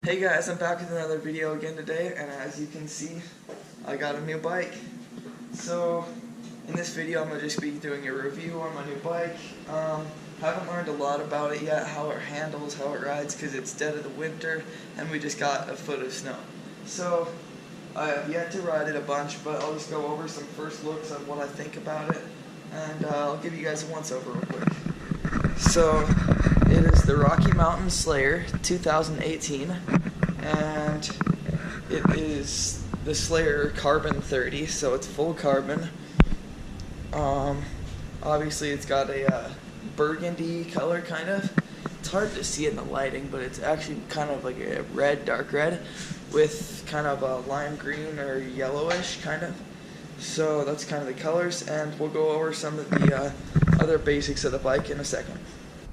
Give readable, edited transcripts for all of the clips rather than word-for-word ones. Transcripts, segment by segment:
Hey guys, I'm back with another video again today, and as you can see, I got a new bike. So, in this video I'm going to just be doing a review on my new bike. Haven't learned a lot about it yet, how it handles, how it rides, because it's dead of the winter, and we just got a foot of snow. So, I have yet to ride it a bunch, but I'll just go over some first looks of what I think about it, and I'll give you guys a once-over real quick. So, it is the Rocky Mountain Slayer 2018, and it is the Slayer Carbon 30, so it's full carbon. Obviously it's got a burgundy color, kind of. It's hard to see in the lighting, but it's actually kind of like a red, dark red, with kind of a lime green or yellowish, kind of. So that's kind of the colors, and we'll go over some of the other basics of the bike in a second.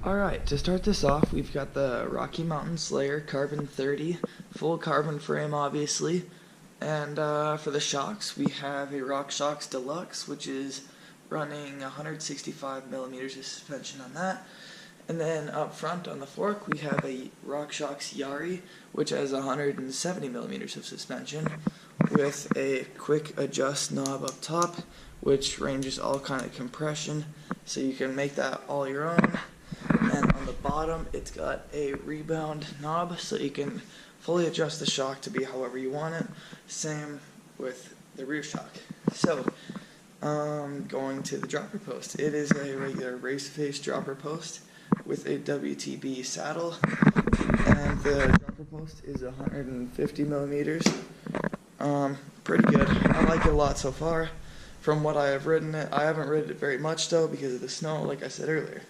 Alright, to start this off, we've got the Rocky Mountain Slayer Carbon 30, full carbon frame obviously, and for the shocks we have a RockShox Deluxe, which is running 165 millimeters of suspension on that, and then up front on the fork we have a RockShox Yari, which has 170 millimeters of suspension, with a quick adjust knob up top, which ranges all kind of compression, so you can make that all your own. And on the bottom, it's got a rebound knob, so you can fully adjust the shock to be however you want it. Same with the rear shock. So, going to the dropper post. It is a regular race face dropper post with a WTB saddle, and the dropper post is 150 millimeters. Pretty good. I like it a lot so far. From what I have ridden it, I haven't ridden it very much though because of the snow, like I said earlier.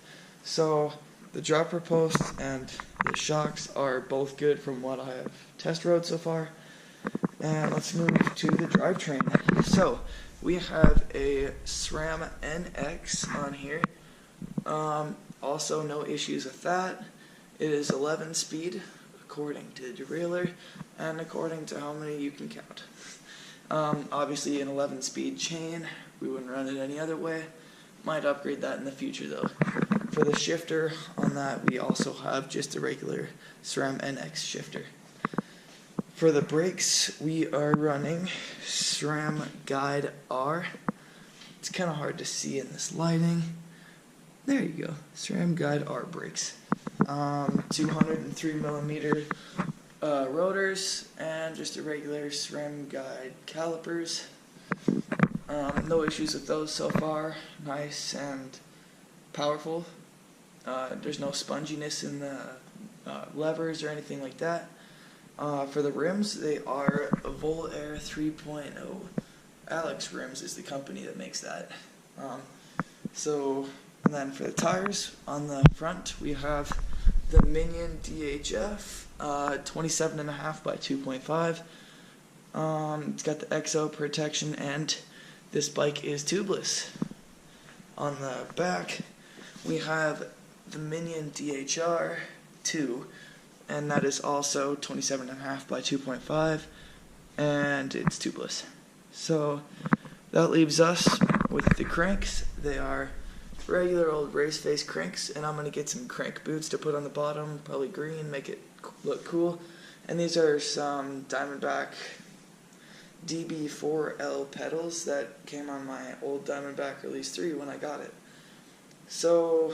So, the dropper posts and the shocks are both good from what I have test rode so far. And let's move to the drivetrain. So, we have a SRAM NX on here. Also, no issues with that. It is 11 speed, according to the derailleur, and according to how many you can count. Obviously, an 11 speed chain, we wouldn't run it any other way. Might upgrade that in the future though. For the shifter on that, we also have just a regular SRAM NX shifter. For the brakes, we are running SRAM Guide R. It's kind of hard to see in this lighting. There you go, SRAM Guide R brakes. 203 millimeter rotors, and just a regular SRAM Guide calipers. No issues with those so far. Nice and powerful. There's no sponginess in the levers or anything like that. For the rims, they are Volair 3.0. Alex Rims is the company that makes that. And then for the tires, on the front we have the Minion DHF 27.5 by 2.5. It's got the XO protection, and this bike is tubeless. On the back, we have the Minion DHR 2, and that is also 27.5 by 2.5, and it's tubeless. So that leaves us with the cranks. They are regular old race face cranks, and I'm going to get some crank boots to put on the bottom, probably green, make it look cool. And these are some Diamondback DB4L pedals that came on my old Diamondback Release 3 when I got it. So,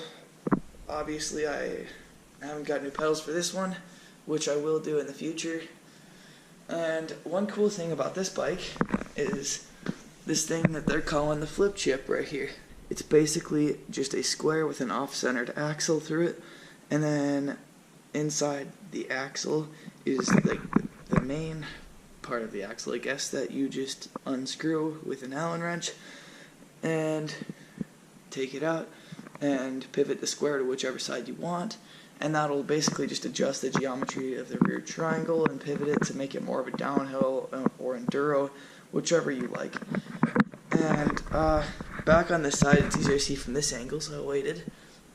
obviously I haven't got new pedals for this one, which I will do in the future. And one cool thing about this bike is this thing that they're calling the flip chip right here. It's basically just a square with an off-centered axle through it, and then inside the axle is like the main part of the axle, I guess, that you just unscrew with an Allen wrench and take it out and pivot the square to whichever side you want, and that'll basically just adjust the geometry of the rear triangle and pivot it to make it more of a downhill or enduro, whichever you like. And back on this side, it's easier to see from this angle, so I waited.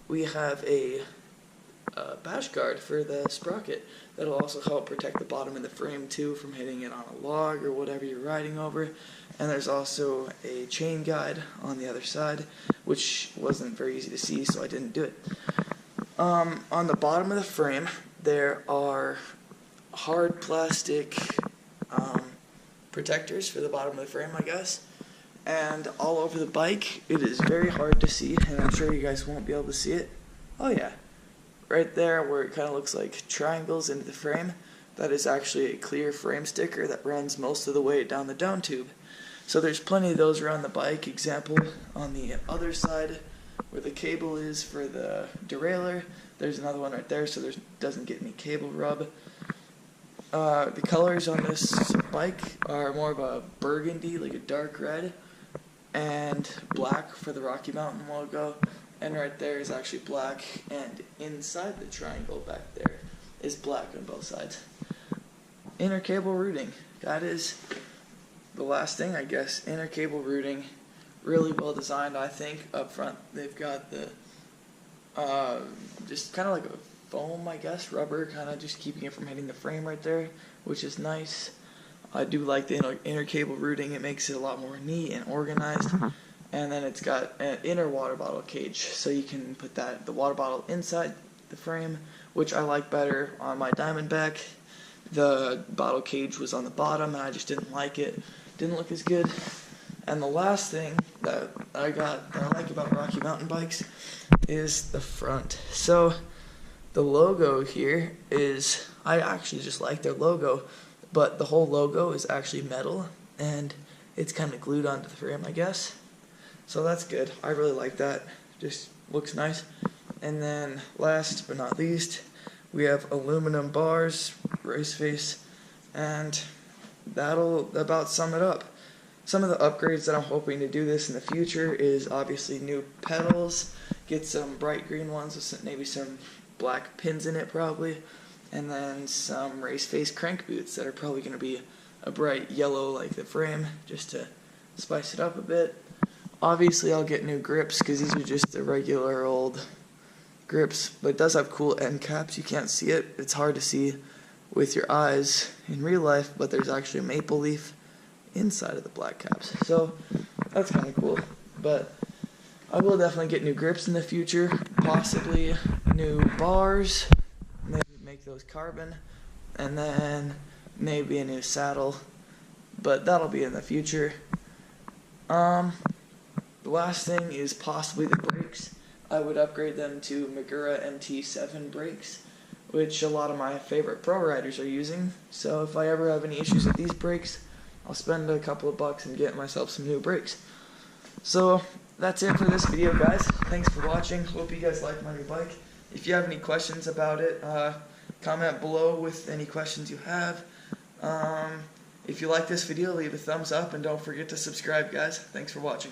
We have a bash guard for the sprocket that'll also help protect the bottom of the frame too from hitting it on a log or whatever you're riding over. And there's also a chain guide on the other side, which wasn't very easy to see, so I didn't do it. On the bottom of the frame there are hard plastic protectors for the bottom of the frame, I guess. And all over the bike, it is very hard to see, and I'm sure you guys won't be able to see it. Oh yeah, right there where it kind of looks like triangles into the frame, that is actually a clear frame sticker that runs most of the way down the down tube. So there's plenty of those around the bike. Example, on the other side where the cable is for the derailleur, there's another one right there so there doesn't get any cable rub. The colors on this bike are more of a burgundy, like a dark red, and black for the Rocky Mountain logo. And right there is actually black, and inside the triangle back there is black on both sides. Inner cable routing, that is the last thing, I guess. Inner cable routing, really well designed, I think. Up front they've got the just kind of like a foam, I guess, rubber, kind of just keeping it from hitting the frame right there, which is nice. I do like the inner cable routing. It makes it a lot more neat and organized. And then it's got an inner water bottle cage, so you can put the water bottle inside the frame, which I like better on my Diamondback. The bottle cage was on the bottom, and I just didn't like it. Didn't look as good. And the last thing that I like about Rocky Mountain bikes is the front. So the logo here is, I actually just like their logo, but the whole logo is actually metal, and it's kind of glued onto the frame, I guess. So that's good. I really like that. Just looks nice. And then last but not least, we have aluminum bars, race face, and that'll about sum it up. Some of the upgrades that I'm hoping to do this in the future is obviously new pedals, get some bright green ones with maybe some black pins in it probably, and then some race face crank boots that are probably going to be a bright yellow like the frame, just to spice it up a bit. Obviously I'll get new grips because these are just the regular old grips, but it does have cool end caps. You can't see it, it's hard to see with your eyes in real life, but there's actually a maple leaf inside of the black caps, so that's kind of cool. But I will definitely get new grips in the future, possibly new bars, maybe make those carbon, and then maybe a new saddle, but that'll be in the future. The last thing is possibly the brakes. I would upgrade them to Magura MT7 brakes, which a lot of my favorite pro riders are using. So if I ever have any issues with these brakes, I'll spend a couple of bucks and get myself some new brakes. So that's it for this video, guys. Thanks for watching. Hope you guys like my new bike. If you have any questions about it, comment below with any questions you have. If you like this video, leave a thumbs up and don't forget to subscribe, guys. Thanks for watching.